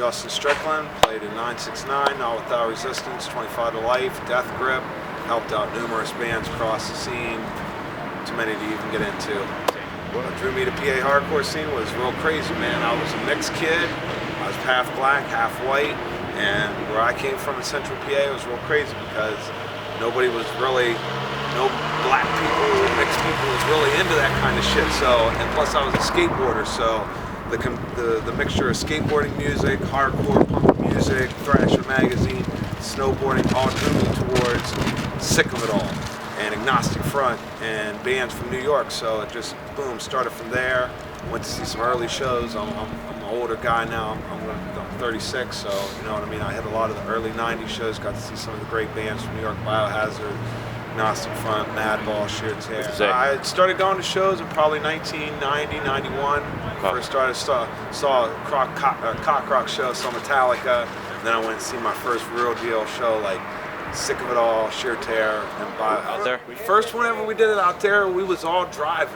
Justin Strickland, played in 969, Not Without Resistance, 25 to Life, Death Grip, helped out numerous bands across the scene, too many to even get into. What drew me to PA hardcore scene was real crazy, man. I was a mixed kid, I was half black, half white, and where I came from in central PA was real crazy because nobody was really, no black people, mixed people was really into that kind of shit. So, and plus I was a skateboarder, so the mixture of skateboarding music, hardcore punk music, Thrasher magazine, snowboarding, all drew me towards Sick of It All and Agnostic Front and bands from New York. So it just, boom, started from there. Went to see some early shows. I'm an older guy now. I'm 36, so you know what I mean. I hit a lot of the early 90s shows, got to see some of the great bands from New York, Biohazard, Agnostic Front, Madball, Sheer Tear. I started going to shows in probably 1990, 91. First started saw a cock rock show, saw Metallica. Then I went and see my first real deal show, like Sick of It All, Sheer Tear, and Out there? First whenever we did it out there, we was all driving.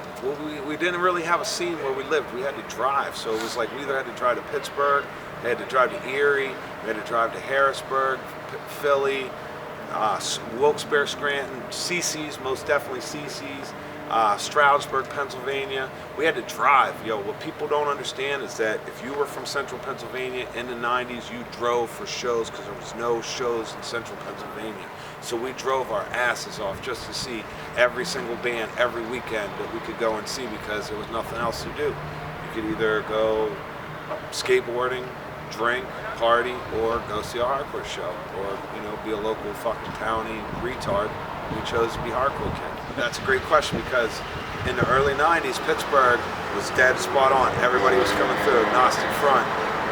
We didn't really have a scene where we lived. We had to drive, so it was like we either had to drive to Pittsburgh, we had to drive to Erie, we had to drive to Harrisburg, Philly, Wilkes-Barre, Scranton, CC's, most definitely CC's, Stroudsburg, Pennsylvania. We had to drive. Yo, what people don't understand is that if you were from central Pennsylvania in the 90s, you drove for shows because there was no shows in central Pennsylvania. So we drove our asses off just to see every single band every weekend that we could go and see because there was nothing else to do. You could either go skateboarding, drink, party, or go see a hardcore show, or you know, be a local fucking townie retard. We chose to be hardcore kids. That's a great question because in the early 90s, Pittsburgh was dead spot on. Everybody was coming through. Agnostic Front,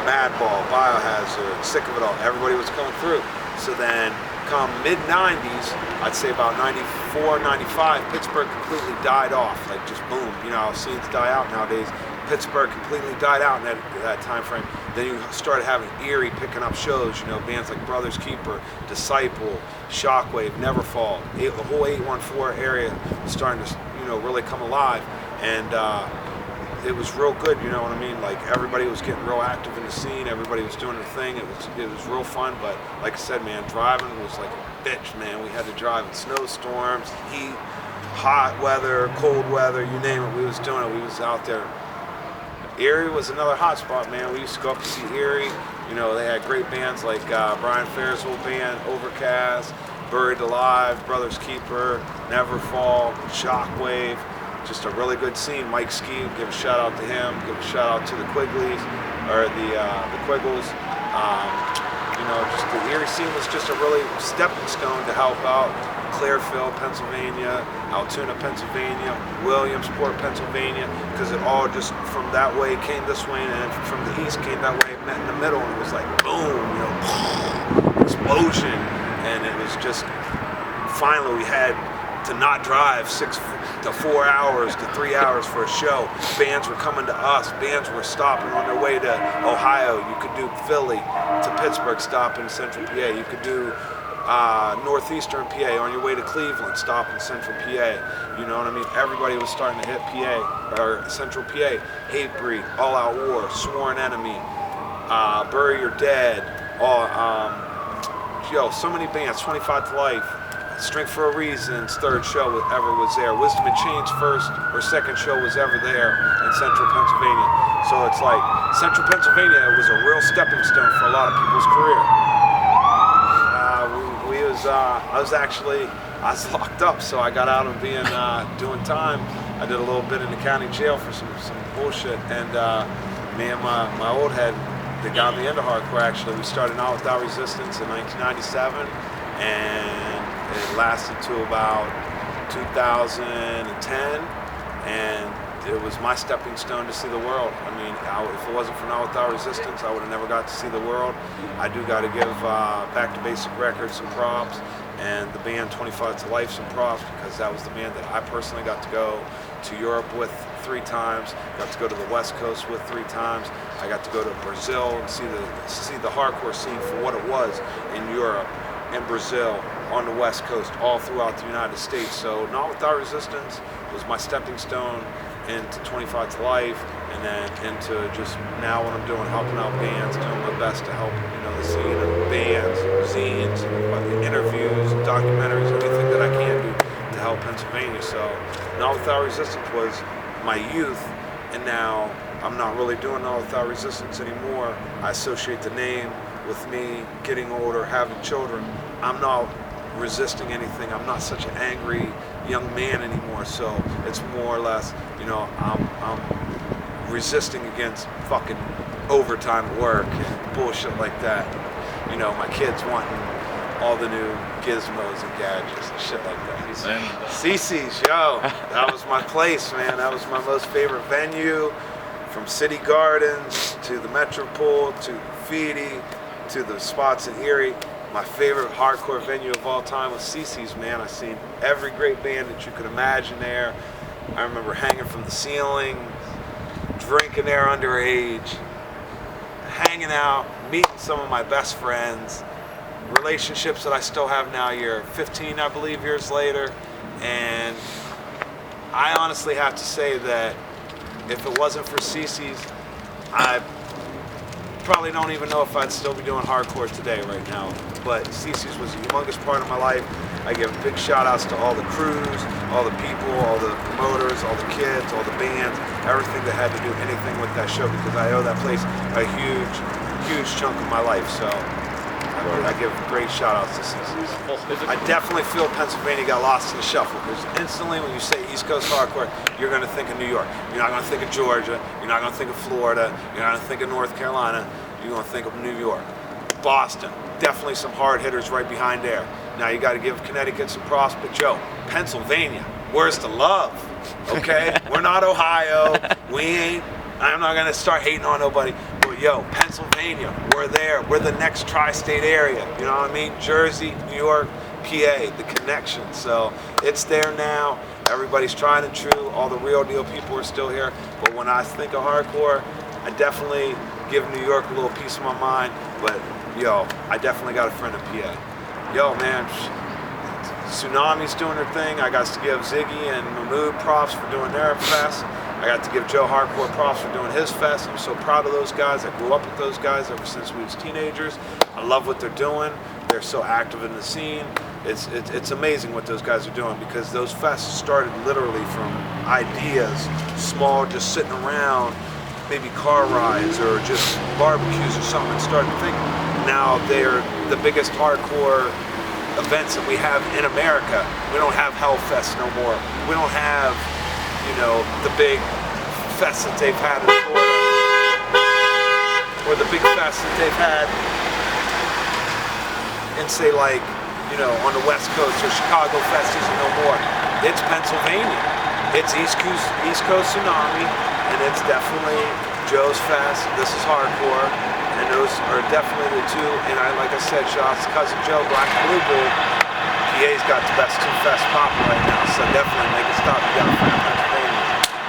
Madball, Biohazard, Sick of It All. Everybody was coming through. So then come mid-90s, I'd say about 94, 95, Pittsburgh completely died off. Like just boom, you know, scenes die out nowadays. Pittsburgh completely died out in that time frame. Then you started having Erie picking up shows, you know, bands like Brothers Keeper, Disciple, Shockwave, Neverfall. The whole 814 area was starting to, you know, really come alive. And it was real good, you know what I mean? Like everybody was getting real active in the scene, everybody was doing their thing. It was real fun, but like I said, man, driving was like a bitch, man. We had to drive in snowstorms, heat, hot weather, cold weather, you name it, we was doing it. We was out there. Erie was another hot spot, man. We used to go up to see Erie. You know, they had great bands like Brian Fair's whole band, Overcast, Buried Alive, Brothers Keeper, Neverfall, Shockwave. Just a really good scene. Mike Ski, give a shout out to him. Give a shout out to the Quigleys, or the Quiggles. You know, just the Erie scene was just a really stepping stone to help out Clearfield, Pennsylvania, Altoona, Pennsylvania, Williamsport, Pennsylvania, because it all just from that way came this way, and then from the east came that way, met in the middle, and it was like boom, you know, explosion, and it was just finally we had to not drive 6 to 4 hours to 3 hours for a show. Bands were coming to us. Bands were stopping on their way to Ohio. You could do Philly to Pittsburgh, stop in central PA. You could do northeastern PA on your way to Cleveland, stop in central PA. You know what I mean? Everybody was starting to hit PA, or central PA. Hatebreed, All Out War, Sworn Enemy, Bury Your Dead, so many bands, 25 to Life, Strength for a Reason's third show ever was there. Wisdom and Chains first or second show was ever there in central Pennsylvania. So it's like, central Pennsylvania was a real stepping stone for a lot of people's career. I was locked up, so I got out of being doing time. I did a little bit in the county jail for some bullshit, and me and my old head that got me into hardcore, actually, we started Not Without Resistance in 1997, and it lasted to about 2010, and it was my stepping stone to see the world. I mean, if it wasn't for Not Without Resistance, I would have never got to see the world. I do got to give Back to Basic Records some props, and the band 25 to Life some props, because that was the band that I personally got to go to Europe with 3 times, got to go to the West Coast with 3 times. I got to go to Brazil and see the hardcore scene for what it was in Europe, in Brazil, on the West Coast, all throughout the United States. So Not Without Resistance was my stepping stone into 25 to Life, and then into just now what I'm doing, helping out bands, doing my best to help, the scene and bands, zines, and interviews, and documentaries, anything that I can do to help Pennsylvania. So Not Without Resistance was my youth, and now I'm not really doing Not Without Resistance anymore. I associate the name with me getting older, having children. I'm not resisting anything. I'm not such an angry young man anymore. So it's more or less, I'm resisting against fucking overtime work and bullshit like that. My kids wanting all the new gizmos and gadgets and shit like that. CC's, yo, that was my place, man. That was my most favorite venue. From City Gardens to the Metropole to Graffiti to the spots in Erie. My favorite hardcore venue of all time was CC's, man. I've seen every great band that you could imagine there. I remember hanging from the ceiling, drinking there underage, hanging out, meeting some of my best friends, relationships that I still have now, year 15, I believe, years later. And I honestly have to say that if it wasn't for CC's, I probably don't even know if I'd still be doing hardcore today right now. But CC's was a humongous part of my life. I give big shout outs to all the crews, all the people, all the promoters, all the kids, all the bands, everything that had to do anything with that show, because I owe that place a huge, huge chunk of my life. So I give great shout outs to CC's. I definitely feel Pennsylvania got lost in the shuffle, because instantly when you say East Coast hardcore, you're going to think of New York. You're not going to think of Georgia. You're not going to think of Florida. You're not going to think of North Carolina. You're going to think of New York. Boston, definitely some hard hitters right behind there. Now you got to give Connecticut some props, but Joe, Pennsylvania, where's the love? Okay, we're not Ohio. I'm not gonna start hating on nobody, but yo, Pennsylvania, we're there. We're the next tri-state area. You know what I mean? Jersey, New York, PA, the connection. So it's there now. Everybody's trying and true. All the real deal people are still here. But when I think of hardcore, I definitely give New York a little piece of my mind. But yo, I definitely got a friend in PA. Yo, man, Tsunami's doing their thing. I got to give Ziggy and Mahmood props for doing their fest. I got to give Joe Hardcore props for doing his fest. I'm so proud of those guys. I grew up with those guys ever since we was teenagers. I love what they're doing. They're so active in the scene. It's amazing what those guys are doing, because those fests started literally from ideas, small, just sitting around, maybe car rides or just barbecues or something, and started thinking. Now they're the biggest hardcore events that we have in America. We don't have Hellfest no more. We don't have, the big fests that they've had in Florida, or the big fests that they've had in, say, like, on the West Coast, or Chicago Fest isn't no more. It's Pennsylvania. It's East Coast Tsunami, and it's definitely Joe's Fest. This is hardcore. And those are definitely the two, and like I said, shout out to Cousin Joe, Black and Blue Bull. PA's got the best two fests popping right now, so definitely make it stop. You got a friend.